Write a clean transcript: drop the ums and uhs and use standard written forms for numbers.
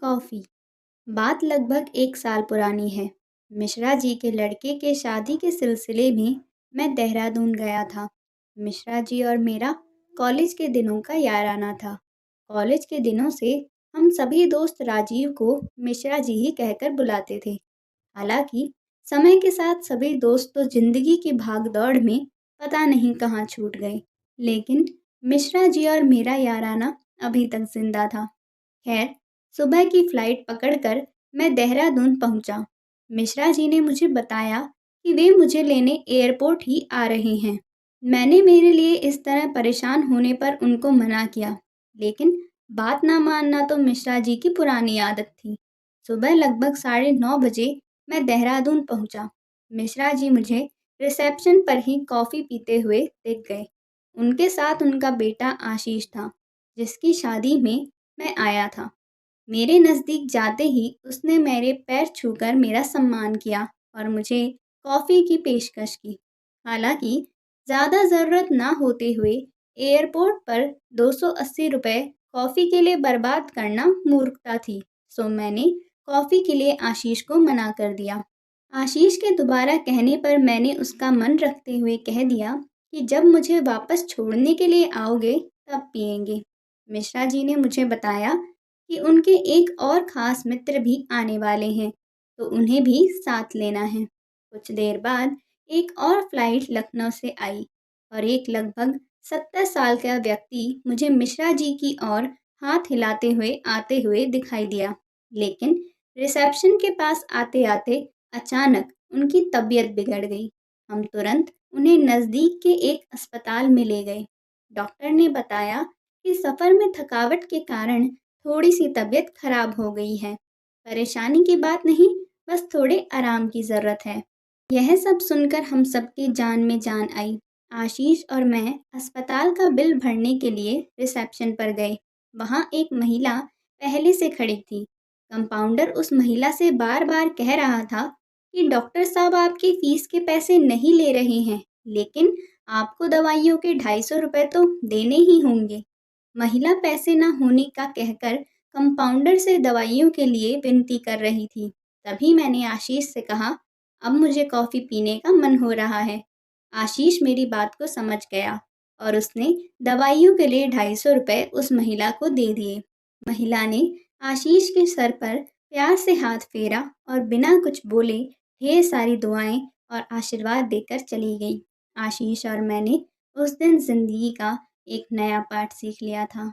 Coffee. बात लगभग 1 साल पुरानी है। मिश्रा जी के लड़के के शादी के सिलसिले में मैं देहरादून गया था। मिश्रा जी और मेरा कॉलेज के दिनों का याराना था। कॉलेज के दिनों से हम सभी दोस्त राजीव को मिश्रा जी ही कहकर बुलाते थे। हालांकि समय के साथ सभी दोस्त तो जिंदगी की भागदौड़ में पता नहीं कहाँ छूट गए, लेकिन मिश्रा जी और मेरा याराना अभी तक जिंदा था। खैर, सुबह की फ्लाइट पकड़कर मैं देहरादून पहुंचा। मिश्रा जी ने मुझे बताया कि वे मुझे लेने एयरपोर्ट ही आ रहे हैं। मैंने मेरे लिए इस तरह परेशान होने पर उनको मना किया, लेकिन बात ना मानना तो मिश्रा जी की पुरानी आदत थी। सुबह लगभग 9:30 बजे मैं देहरादून पहुंचा। मिश्रा जी मुझे रिसेप्शन पर ही कॉफ़ी पीते हुए दिख गए। उनके साथ उनका बेटा आशीष था, जिसकी शादी में मैं आया था। मेरे नज़दीक जाते ही उसने मेरे पैर छूकर मेरा सम्मान किया और मुझे कॉफ़ी की पेशकश की। हालांकि ज़्यादा ज़रूरत ना होते हुए एयरपोर्ट पर 280 रुपये कॉफ़ी के लिए बर्बाद करना मूर्खता थी, सो मैंने कॉफ़ी के लिए आशीष को मना कर दिया। आशीष के दोबारा कहने पर मैंने उसका मन रखते हुए कह दिया कि जब मुझे वापस छोड़ने के लिए आओगे तब पिएंगे। मिश्रा जी ने मुझे बताया कि उनके एक और ख़ास मित्र भी आने वाले हैं, तो उन्हें भी साथ लेना है। कुछ देर बाद एक और फ़्लाइट लखनऊ से आई और एक लगभग 70 साल का व्यक्ति मुझे मिश्रा जी की ओर हाथ हिलाते हुए आते हुए दिखाई दिया। लेकिन रिसेप्शन के पास आते-आते अचानक उनकी तबीयत बिगड़ गई। हम तुरंत उन्हें नज़दीक के एक अस्पताल में ले गए। डॉक्टर ने बताया कि सफ़र में थकावट के कारण थोड़ी सी तबीयत खराब हो गई है। परेशानी की बात नहीं, बस थोड़े आराम की ज़रूरत है। यह सब सुनकर हम सबकी जान में जान आई। आशीष और मैं अस्पताल का बिल भरने के लिए रिसेप्शन पर गए। वहाँ एक महिला पहले से खड़ी थी। कंपाउंडर उस महिला से बार बार कह रहा था कि डॉक्टर साहब आपकी फ़ीस के पैसे नहीं ले रहे हैं, लेकिन आपको दवाइयों के 250 रुपये तो देने ही होंगे। महिला पैसे न होने का कहकर कंपाउंडर से दवाइयों के लिए विनती कर रही थी। तभी मैंने आशीष से कहा, अब मुझे कॉफ़ी पीने का मन हो रहा है। आशीष मेरी बात को समझ गया और उसने दवाइयों के लिए 250 रुपये उस महिला को दे दिए। महिला ने आशीष के सर पर प्यार से हाथ फेरा और बिना कुछ बोले ढेर सारी दुआएं और आशीर्वाद देकर चली गई। आशीष और मैंने उस दिन ज़िंदगी का एक नया पाठ सीख लिया था।